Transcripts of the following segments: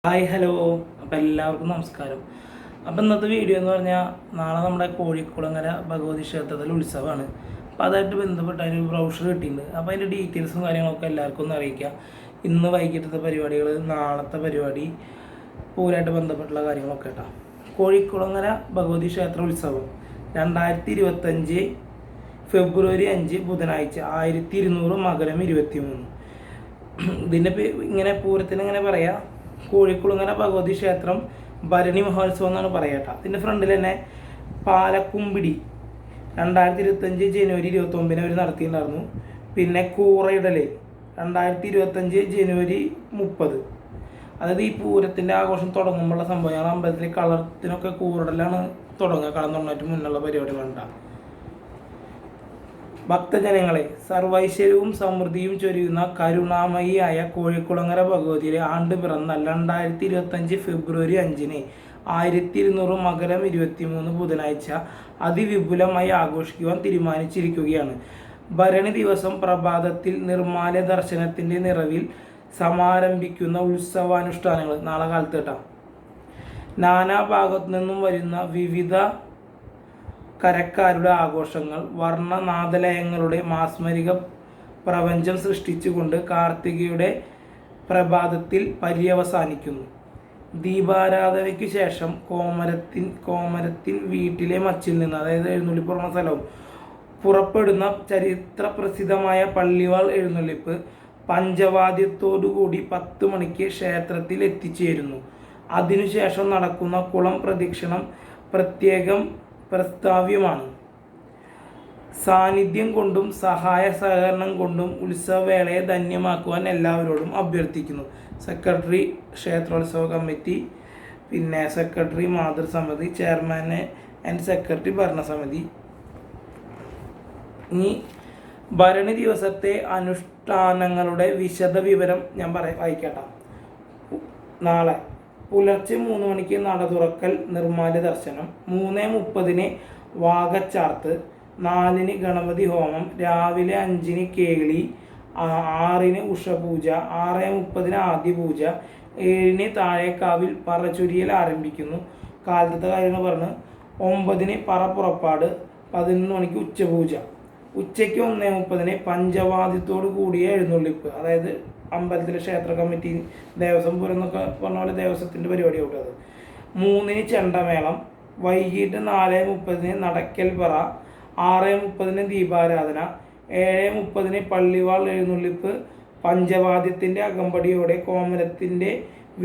Hi hello. അപ്പം എല്ലാവർക്കും നമസ്കാരം. അപ്പം ഇന്നത്തെ വീഡിയോ എന്ന് പറഞ്ഞാൽ നാളെ നമ്മുടെ കോഴിക്കുളങ്ങര ഭഗവതി ക്ഷേത്രത്തിൽ ഉത്സവമാണ്. അപ്പോൾ അതായിട്ട് ബന്ധപ്പെട്ട് അതിനൊരു ബ്രൗഷർ കിട്ടിയിട്ടുണ്ട്. അപ്പോൾ അതിൻ്റെ ഡീറ്റെയിൽസും കാര്യങ്ങളൊക്കെ എല്ലാവർക്കും ഒന്ന് അറിയിക്കുക. ഇന്ന് വൈകിട്ടത്തെ പരിപാടികൾ, നാളത്തെ പരിപാടി, പൂരമായിട്ട് ബന്ധപ്പെട്ടുള്ള കാര്യങ്ങളൊക്കെ കേട്ടോ. കോഴിക്കുളങ്ങര ഭഗവതി ക്ഷേത്ര ഉത്സവം 2025 ഫെബ്രുവരി 5 ബുധനാഴ്ച 1200 മകരം 23. ഇതിൻ്റെ ഇങ്ങനെ പൂരത്തിന് ഇങ്ങനെ പറയാം, കോഴിക്കുളങ്ങര ഭഗവതി ക്ഷേത്രം ഭരണി മഹോത്സവം എന്നാണ് പറയട്ട. അതിൻ്റെ ഫ്രണ്ടിൽ തന്നെ പാലക്കുമ്പിടി 2025 ജനുവരി 29 അവർ നടത്തിയിട്ടുണ്ടായിരുന്നു. പിന്നെ കൂറയിടൽ 2025 ജനുവരി 30. അതായത് ഈ പൂരത്തിൻ്റെ ആഘോഷം തുടങ്ങുമ്പോഴുള്ള സംഭവം. ഞങ്ങൾ അമ്പലത്തിൽ കളത്തിനൊക്കെ കൂറിടലാണ് തുടങ്ങുക. കളം തുടങ്ങിയിട്ട് മുന്നുള്ള പരിപാടികളുണ്ടാകും. ഭക്തജനങ്ങളെ, സർവൈശ്വര്യവും സമൃദ്ധിയും ചൊരിയുന്ന കരുണാമയിയായ കോഴിക്കുളങ്ങര ഭഗവതിയുടെ ആണ്ട് പിറന്ന 2025 ഫെബ്രുവരി 5 1200 മകരം 23 ബുധനാഴ്ച അതിവിപുലമായി ആഘോഷിക്കുവാൻ തീരുമാനിച്ചിരിക്കുകയാണ്. ഭരണി ദിവസം പ്രഭാതത്തിൽ നിർമ്മാല്യ ദർശനത്തിൻ്റെ നിറവിൽ സമാരംഭിക്കുന്ന ഉത്സവാനുഷ്ഠാനങ്ങൾ നാളെ കാലത്ത് കേട്ടാം. നാനാഭാഗത്തു നിന്നും വരുന്ന വിവിധ കരക്കാരുടെ ആഘോഷങ്ങൾ വർണ്ണനാദലയങ്ങളുടെ മാസ്മരിക പ്രപഞ്ചം സൃഷ്ടിച്ചുകൊണ്ട് കാർത്തികയുടെ പ്രഭാതത്തിൽ പര്യവസാനിക്കുന്നു. ദീപാരാധനയ്ക്കു ശേഷം കോമരത്തിൻ വീട്ടിലെ മച്ചിൽ നിന്ന്, അതായത് എഴുന്നള്ളിപ്പുറന്ന സ്ഥലവും, പുറപ്പെടുന്ന ചരിത്ര പ്രസിദ്ധമായ പള്ളിവാൾ എഴുന്നള്ളിപ്പ് പഞ്ചവാദ്യത്തോടുകൂടി 10 മണിക്ക് ക്ഷേത്രത്തിൽ എത്തിച്ചേരുന്നു. അതിനുശേഷം നടക്കുന്ന കുളം പ്രദക്ഷിണം പ്രത്യേകം പ്രസ്താവ്യമാണ്. സാന്നിധ്യം കൊണ്ടും സഹായ സഹകരണം കൊണ്ടും ഉത്സവവേളയെ ധന്യമാക്കുവാൻ എല്ലാവരോടും അഭ്യർത്ഥിക്കുന്നു. സെക്രട്ടറി ക്ഷേത്രോത്സവ കമ്മിറ്റി, പിന്നെ സെക്രട്ടറി മാതൃസമിതി, ചെയർമാൻ ആൻഡ് സെക്രട്ടറി ഭരണസമിതി. ഇനി ഭരണി ദിവസത്തെ അനുഷ്ഠാനങ്ങളുടെ വിശദ വിവരം ഞാൻ വായിക്കട്ടെ. നാളെ പുലർച്ചെ 3 മണിക്ക് നട തുറക്കൽ, നിർമ്മാല്യ ദർശനം. 3:30 വാകച്ചാർത്ത്. 4 ഗണപതി ഹോമം. രാവിലെ 5 കേളി. 6 ഉഷപൂജ. 6:30 ആദ്യ പൂജ. 7 താഴേക്കാവിൽ പറചൊരിയൽ ആരംഭിക്കുന്നു. കാലത്തെ കാര്യങ്ങൾ പറഞ്ഞ് 9 പറ പുറപ്പാട്. 11 മണിക്ക് ഉച്ചപൂജ. ഉച്ചയ്ക്ക് 1:30 പഞ്ചവാദ്യത്തോടു കൂടിയ എഴുന്നള്ളിപ്പ്. അതായത് അമ്പലത്തിലെ ക്ഷേത്ര കമ്മിറ്റി, ദേവസ്വം പൂരം എന്നൊക്കെ പറഞ്ഞ പോലെ ദേവസ്വത്തിൻ്റെ പരിപാടി ആവട്ടെ. 3 ചെണ്ടമേളം. വൈകിട്ട് 4:30 നടക്കൽ പറ. 6:30 ദീപാരാധന. 7:30 പള്ളിവാൾ എഴുന്നള്ളിപ്പ് പഞ്ചവാദ്യത്തിൻ്റെ അകമ്പടിയോടെ കോമരത്തിൻ്റെ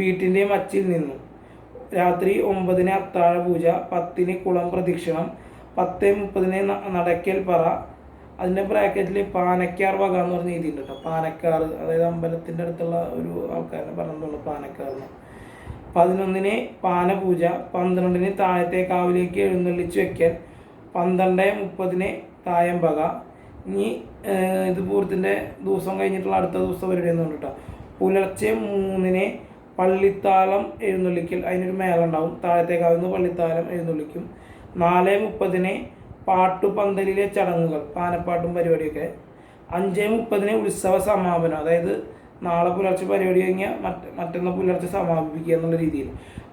വീട്ടിൻ്റെ മച്ചിൽ നിന്നും. രാത്രി 9 അത്താഴ പൂജ. 10 കുളം പ്രദക്ഷിണം. 10:30 നടക്കൽ പറ. അതിൻ്റെ ബ്രാക്കറ്റിൽ പാനക്കാർ വക എന്ന് പറഞ്ഞ രീതിയുണ്ട് കേട്ടോ. പാനക്കാർ, അതായത് അമ്പലത്തിൻ്റെ അടുത്തുള്ള ഒരു ആൾക്കാരെ പറഞ്ഞിട്ടുള്ളൂ പാനക്കാറിന്. 11 പാനപൂജ. 12 താഴത്തെ കാവിലേക്ക് എഴുന്നള്ളിച്ച് വയ്ക്കൽ. 12:30 തായമ്പക. ഇനി ഇത് പൂരത്തിൻ്റെ ദിവസം കഴിഞ്ഞിട്ടുള്ള അടുത്ത ദിവസം പരിപാടിയൊന്നും ഉണ്ട് കേട്ടോ. പുലർച്ചെ 3 പള്ളിത്താലം എഴുന്നള്ളിക്കൽ. അതിനൊരു മേളം ഉണ്ടാവും. താഴത്തെ കാവിൽ നിന്ന് പള്ളിത്താലം എഴുന്നള്ളിക്കും. 4:30 പാട്ടുപന്തലിലെ ചടങ്ങുകൾ, പാനപ്പാട്ടും പരിപാടിയൊക്കെ. 5:30 ഉത്സവ സമാപനം. അതായത് നാളെ പുലർച്ചെ പരിപാടി കഴിഞ്ഞാൽ മറ്റന്നാൾ പുലർച്ചെ സമാപിപ്പിക്കുക എന്നുള്ള രീതിയിൽ.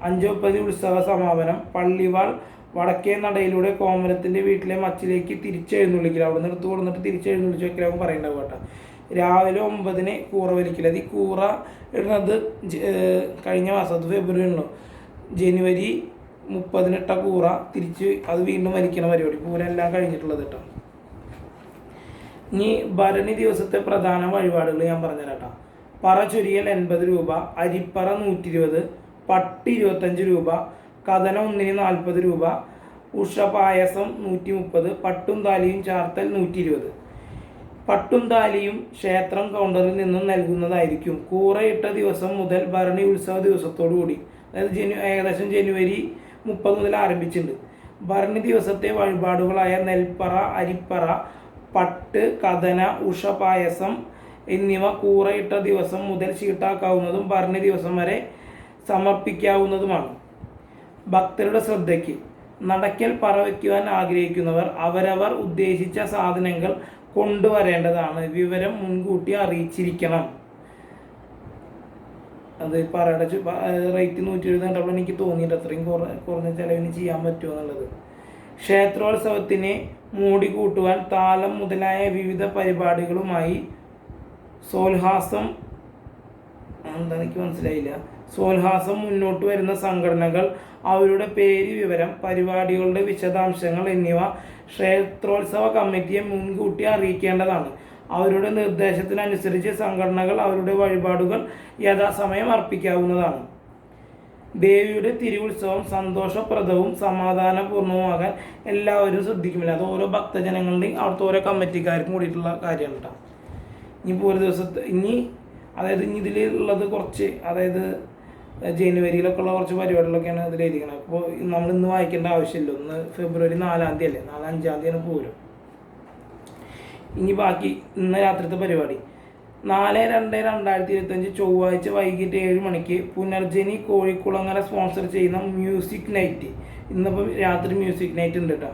5:30 ഉത്സവ സമാപനം. പള്ളിവാൾ വടക്കേ നടയിലൂടെ കോമരത്തിൻ്റെ വീട്ടിലെ മച്ചിലേക്ക് തിരിച്ചെഴുന്നള്ളിക്കില്ല. അവിടെ നിന്ന് എടുത്ത് കൊടുത്തിട്ട് തിരിച്ചെഴുന്നള്ളിച്ച് വെക്കലാകും പറയേണ്ടത് കേട്ടോ. രാവിലെ 9 കൂറ വലിക്കില്ല. അത് ഈ കൂറ ഇടുന്നത് കഴിഞ്ഞ മാസം, അത് ഫെബ്രുവരിയിലുള്ളൂ, ജനുവരി 30 ഇട്ട കൂറ തിരിച്ച് അത് വീണ്ടും വലിക്കണ പരിപാടി. പൂരം എല്ലാം കഴിഞ്ഞിട്ടുള്ളത് കേട്ടോ. ഇനി ഭരണി ദിവസത്തെ പ്രധാന വഴിപാടുകൾ ഞാൻ പറഞ്ഞുതരാം കേട്ടോ. പറ ചൊരിയൽ 80 രൂപ. അരിപ്പറ 120. പട്ട് 25 രൂപ. കഥനം 1 40 രൂപ. ഉഷ പായസം 130. പട്ടും താലിയും ചാർത്തൽ 120. പട്ടും താലിയും ക്ഷേത്രം കൗണ്ടറിൽ നിന്നും നൽകുന്നതായിരിക്കും. കൂറയിട്ട ദിവസം മുതൽ ഭരണി ഉത്സവ ദിവസത്തോടു കൂടി, അതായത് ഏകദേശം ജനുവരി 30 മുതൽ ആരംഭിച്ചിട്ടുണ്ട്. ഭരണി ദിവസത്തെ വഴിപാടുകളായ നെൽപ്പറ, അരിപ്പറ, പട്ട്, കഥന, ഉഷ പായസം എന്നിവ കൂറയിട്ട ദിവസം മുതൽ ചീട്ടാക്കാവുന്നതും ഭരണി ദിവസം വരെ സമർപ്പിക്കാവുന്നതുമാണ്. ഭക്തരുടെ ശ്രദ്ധയ്ക്ക്, നടക്കൽ പറ വയ്ക്കുവാൻ ആഗ്രഹിക്കുന്നവർ അവരവർ ഉദ്ദേശിച്ച സാധനങ്ങൾ കൊണ്ടുവരേണ്ടതാണ്. വിവരം മുൻകൂട്ടി അറിയിച്ചിരിക്കണം. അത് പറയുടെ റേറ്റ് 120 കണ്ടപ്പോൾ എനിക്ക് തോന്നിയിട്ട് അത്രയും കുറഞ്ഞ ചിലവിന് ചെയ്യാൻ പറ്റുമോ എന്നുള്ളത്. ക്ഷേത്രോത്സവത്തിന് മോടി കൂട്ടുവാൻ താലം മുതലായ വിവിധ പരിപാടികളുമായി സോൽഹാസം എനിക്ക് മനസ്സിലായില്ല. സോൽഹാസം മുന്നോട്ട് വരുന്ന സംഘടനകൾ അവരുടെ പേര്, വിവരം, പരിപാടികളുടെ വിശദാംശങ്ങൾ എന്നിവ ക്ഷേത്രോത്സവ കമ്മിറ്റിയെ മുൻകൂട്ടി അറിയിക്കേണ്ടതാണ്. അവരുടെ നിർദ്ദേശത്തിനനുസരിച്ച് സംഘടനകൾ അവരുടെ വഴിപാടുകൾ യഥാസമയം അർപ്പിക്കാവുന്നതാണ്. ദേവിയുടെ തിരുവുത്സവം സന്തോഷപ്രദവും സമാധാനപൂർണവുമാകാൻ എല്ലാവരും ശ്രദ്ധിക്കുമില്ല. അത് ഓരോ ഭക്തജനങ്ങളുടെയും അവിടുത്തെ ഓരോ കമ്മിറ്റിക്കാർക്കും കൂടിയിട്ടുള്ള കാര്യമാണ് കേട്ടോ. ഇനിയിപ്പോൾ ഒരു ദിവസത്തെ അതായത് ഇനി ഇതിലുള്ളത് കുറച്ച്, അതായത് ജനുവരിയിലൊക്കെ ഉള്ള കുറച്ച് പരിപാടികളൊക്കെയാണ് ഇതിൽ എഴുതിക്കുന്നത്. അപ്പോൾ നമ്മൾ ഇന്ന് വായിക്കേണ്ട ആവശ്യമില്ല. ഒന്ന് ഫെബ്രുവരി 4-ാം തീയതി അല്ലേ, 4-5-ാം തീയതിയാണ് പൂരം. ഇനി ബാക്കി ഇന്ന് രാത്രിത്തെ പരിപാടി 4/2/2025 ചൊവ്വാഴ്ച വൈകിട്ട് 7 മണിക്ക് പുനർജനി കോഴിക്കുളങ്ങര സ്പോൺസർ ചെയ്യുന്ന മ്യൂസിക് നൈറ്റ്. ഇന്നിപ്പോൾ രാത്രി മ്യൂസിക് നൈറ്റ് ഉണ്ട് കേട്ടോ.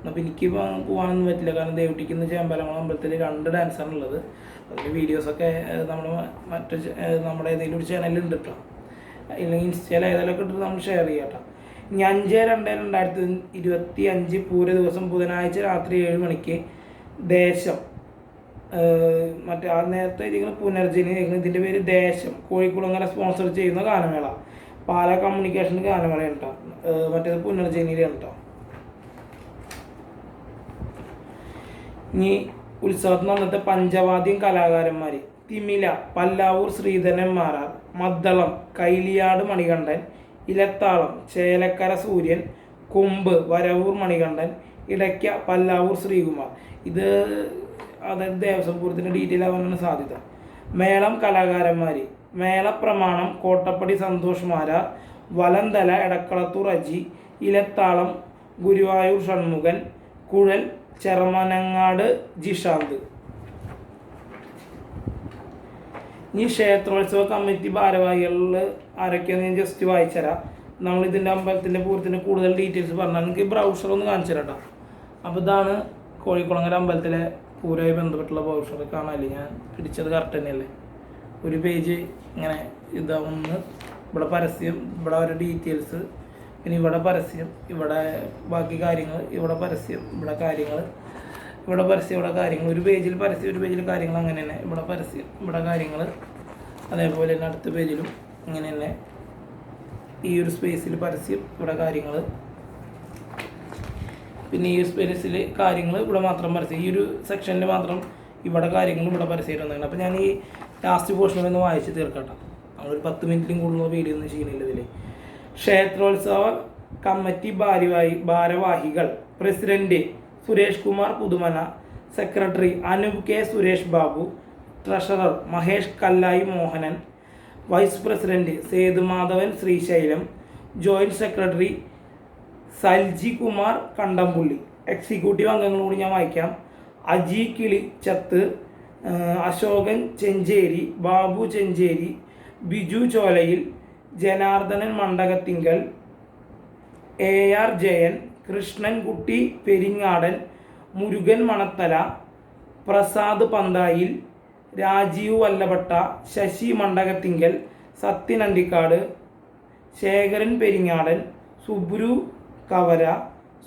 അപ്പോൾ എനിക്ക് പോകാനൊന്നും പറ്റില്ല, കാരണം ദേവട്ടിക്ക് ഇന്ന് ചേമ്പലകുളം അമ്പലത്തിൽ 2 ഡാൻസാണുള്ളത്. അതിൻ്റെ വീഡിയോസൊക്കെ നമ്മുടെ ഏതെങ്കിലും ഒരു ചാനലുണ്ട് കേട്ടോ, ഇല്ലെങ്കിൽ ഇൻസ്റ്റയിൽ ഏതെങ്കിലുമൊക്കെ ഇട്ടിട്ട് നമ്മൾ ഷെയർ ചെയ്യാം കേട്ടോ. ഇനി 5/2/2025 പൂര ദിവസം ബുധനാഴ്ച രാത്രി 7 മണിക്ക് ദേശം, മറ്റേ ആ നേരത്തെ ഇരിക്കുന്ന പുനർജനി, ഇതിൻ്റെ പേര് ദേശം, കോഴിക്കുളങ്ങര സ്പോൺസർ ചെയ്യുന്ന ഗാനമേള. പാലാ കമ്മ്യൂണിക്കേഷൻ ഗാനമേളയാണ് കേട്ടോ. മറ്റേത് പുനർജനിയിലാണ് കേട്ടോ. ഇനി ഉത്സവത്തിന് അന്നത്തെ പഞ്ചവാദ്യം കലാകാരന്മാർ: തിമില പല്ലാവൂർ ശ്രീധരൻ മാരാർ, മദ്ദളം കൈലിയാട് മണികണ്ഠൻ, ഇലത്താളം ചേലക്കര സൂര്യൻ, കൊമ്പ് വരവൂർ മണികണ്ഠൻ, ഇടയ്ക്ക പല്ലാവൂർ ശ്രീകുമാർ. ഇത് അതായത് ദേവസ്വം പൂരത്തിൻ്റെ ഡീറ്റെയിൽ ആവാനാണ് സാധ്യത. മേളം കലാകാരന്മാർ: മേളപ്രമാണം കോട്ടപ്പടി സന്തോഷ് മാരാർ, വലന്തല എടക്കളത്തൂർ അജി, ഇലത്താളം ഗുരുവായൂർ ഷൺമുഖൻ, കുഴൽ ചെറമനങ്ങാട് ജിഷാന്ത്. ഈ ക്ഷേത്രോത്സവ കമ്മിറ്റി ഭാരവാഹികളിൽ ആരൊക്കെയാണ് ഞാൻ ജസ്റ്റ് വായിച്ചുതരാം. നമ്മളിതിൻ്റെ അമ്പലത്തിൻ്റെ പൂരത്തിൻ്റെ കൂടുതൽ ഡീറ്റെയിൽസ് പറഞ്ഞാൽ എനിക്ക് ബ്രൗഷർ ഒന്ന് കാണിച്ചു തരാം കേട്ടോ. അപ്പോൾ ഇതാണ് കോഴിക്കുളങ്ങര അമ്പലത്തിലെ പൂരമായി ബന്ധപ്പെട്ടുള്ള ബ്രൗഷർ. കാണാമല്ലേ, ഞാൻ പിടിച്ചത് കറക്റ്റ് തന്നെയല്ലേ. ഒരു പേജ് ഇങ്ങനെ ഇതാവുന്ന, ഇവിടെ പരസ്യം, ഇവിടെ ഒരു ഡീറ്റെയിൽസ്, പിന്നെ ഇവിടെ പരസ്യം, ഇവിടെ ബാക്കി കാര്യങ്ങൾ, ഇവിടെ പരസ്യം, ഇവിടെ കാര്യങ്ങൾ, ഇവിടെ പരസ്യം, ഇവിടെ കാര്യങ്ങൾ. ഒരു പേജിൽ പരസ്യം, ഒരു പേജിൽ കാര്യങ്ങൾ, അങ്ങനെ തന്നെ. ഇവിടെ പരസ്യം, ഇവിടെ കാര്യങ്ങൾ. അതേപോലെ തന്നെ അടുത്ത പേജിലും ഇങ്ങനെ തന്നെ ഈ ഒരു സ്പേസിൽ പരസ്യം, ഇവിടെ കാര്യങ്ങൾ. പിന്നെ ഈ സ്പേസിൽ കാര്യങ്ങൾ, ഇവിടെ മാത്രം പരസ്യം. ഈ ഒരു സെക്ഷനിൽ മാത്രം ഇവിടെ കാര്യങ്ങൾ, ഇവിടെ പരസ്യം വന്നിട്ടുണ്ട്. അപ്പോൾ ഞാൻ ഈ ലാസ്റ്റ് പോർഷനൊന്ന് വായിച്ച് തീർക്കട്ടെ. നമ്മളൊരു 10 മിനിറ്റിലും കൂടുതൽ വീഡിയോ ഒന്നും ചെയ്യുന്നില്ല ഇതിൽ. ക്ഷേത്രോത്സവ കമ്മിറ്റി ഭാരവാഹികൾ: president Suresh Kumar Puthumana, secretary Anoop K Suresh Babu, treasurer Mahesh Kallayi Mohanan, vice president Sethumadhavan Sreesailam, joint secretary Salji Kumar Kandampully. Executive അംഗങ്ങൾ കൂടി ഞാൻ വായിക്കാം: അജി കിളിച്ചത്ത്, അശോകൻ ചെഞ്ചേരി, ബാബു ചെഞ്ചേരി, ബിജു ചോലയിൽ, ജനാർദ്ദനൻ മണ്ഡകത്തിങ്കൽ, AR ജയൻ, കൃഷ്ണൻകുട്ടി പെരിങ്ങാടൻ, മുരുകൻ മണത്തല, പ്രസാദ് പന്തായിൽ, രാജീവ് വല്ലഭട്ട, ശശി മണ്ഡകത്തിങ്കൽ, സത്യൻ അണ്ടിക്കാട്, ശേഖരൻ പെരിങ്ങാടൻ, സുബ്രു കവര,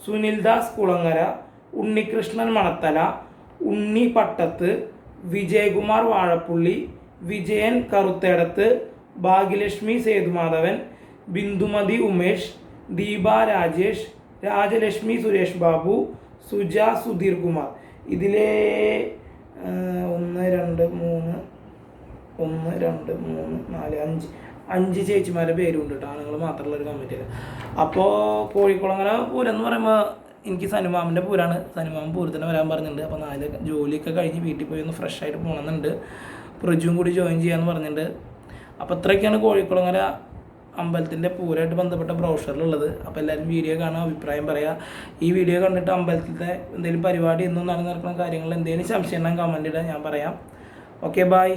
സുനിൽദാസ് കുളങ്ങര, ഉണ്ണികൃഷ്ണൻ മണത്തല, ഉണ്ണി പട്ടത്ത്, വിജയകുമാർ വാഴപ്പുള്ളി, വിജയൻ കറുത്തേടത്ത്, ഭാഗ്യലക്ഷ്മി സേതുമാധവൻ, ബിന്ദുമതി ഉമേഷ്, ദീപ രാജേഷ്, രാജലക്ഷ്മി സുരേഷ് ബാബു, സുജ സുധീർ കുമാർ. ഇതിലെ 1 2 3 4 5 ചേച്ചിമാരുടെ പേരുണ്ട് കേട്ടോ, ആണുങ്ങൾ മാത്രമുള്ളൊരു കമ്മിറ്റിയിൽ. അപ്പോൾ കോഴിക്കുളങ്ങര പൂരം എന്ന് പറയുമ്പോൾ എനിക്ക് സനുമാമിൻ്റെ പൂരമാണ്. സനുമാമൻ പൂരത്തിന് വരാൻ പറഞ്ഞിട്ടുണ്ട്. അപ്പോൾ 4 ജോലിയൊക്കെ കഴിഞ്ഞ് വീട്ടിൽ പോയി ഒന്ന് ഫ്രഷ് ആയിട്ട് പോകണമെന്നുണ്ട്. പ്രജുവും കൂടി ജോയിൻ ചെയ്യാമെന്ന് പറഞ്ഞിട്ടുണ്ട്. അപ്പോൾ ഇത്രയൊക്കെയാണ് കോഴിക്കുളങ്ങര അമ്പലത്തിൻ്റെ പൂരമായിട്ട് ബന്ധപ്പെട്ട ബ്രൗഷറിലുള്ളത്. അപ്പോൾ എല്ലാവരും വീഡിയോ കാണുക, അഭിപ്രായം പറയുക. ഈ വീഡിയോ കണ്ടിട്ട് അമ്പലത്തിലത്തെ എന്തെങ്കിലും പരിപാടി എന്നും നടക്കുന്ന കാര്യങ്ങൾ എന്തെങ്കിലും സംശയം ഉണ്ടെങ്കിൽ കമൻറ്റ് ഇടാൻ, ഞാൻ പറയാം. Okay, by.